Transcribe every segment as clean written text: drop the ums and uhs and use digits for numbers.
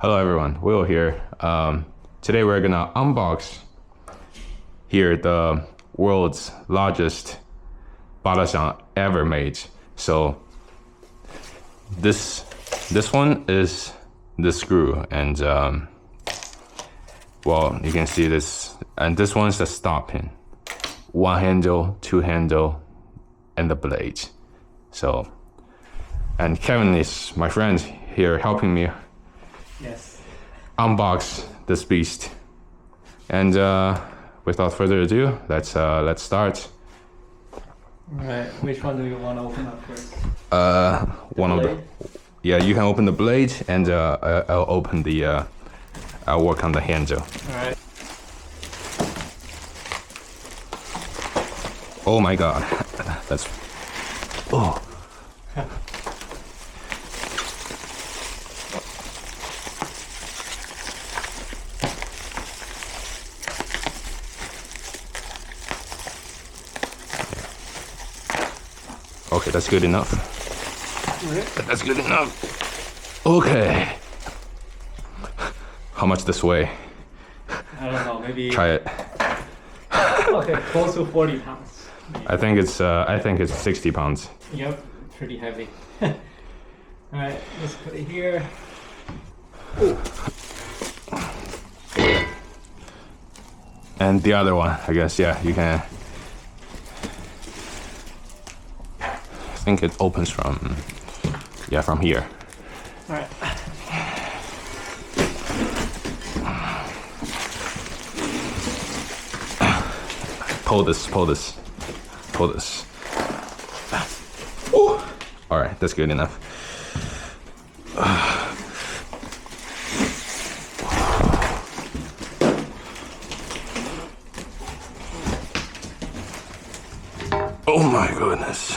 Hello everyone, Will here. Today we're gonna unbox here the world's largest Balisong ever made. So this one is the screw, and well, you can see this, and this one's the stop pin. One handle, two handle, and the blade. So, and Kevin is my friend here helping me unbox this beast. And without further ado, let's start. Alright, which one do you want to open up first? One of the, yeah, you can open the blade, and I'll open the I'll work on the handle. Alright. Oh my god, that's, oh. Okay, that's good enough. That's good enough. Okay. How much this weigh? I don't know, maybe... Try it. Okay, close to 40 pounds. I think it's 60 pounds. Yep, pretty heavy. Alright, let's put it here. Ooh. And the other one, I guess, yeah, you can... I think it opens from, yeah, from here. Alright. Pull this. Ooh. All right, that's good enough. Oh my goodness.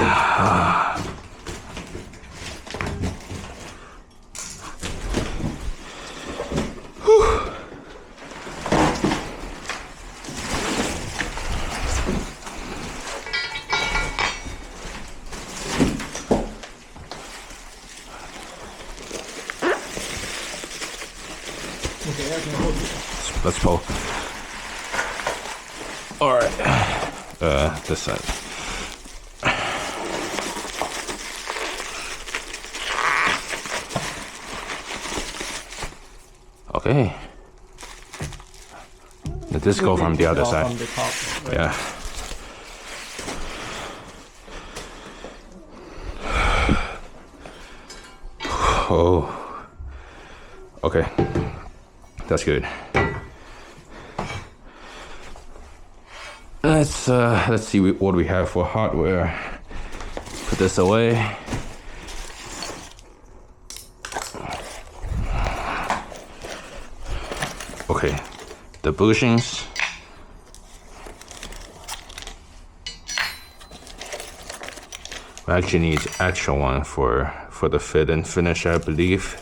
Okay, I can hold it. Let's pull. All right. This side. Okay. Let this go from the other side. From the top, right? Yeah. Oh. Okay. That's good. Let's see what we have for hardware. Put this away. Okay, the bushings. We actually need extra one for the fit and finish, I believe.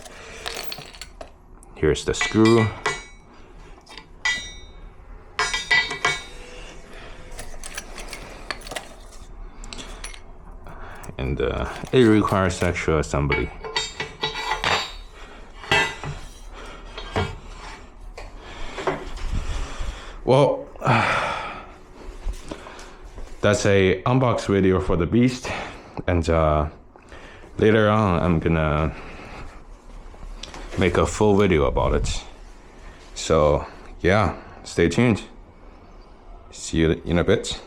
Here's the screw. And it requires extra assembly. Well, that's a unbox video for the beast, and later on I'm gonna make a full video about it. So yeah, stay tuned. See you in a bit.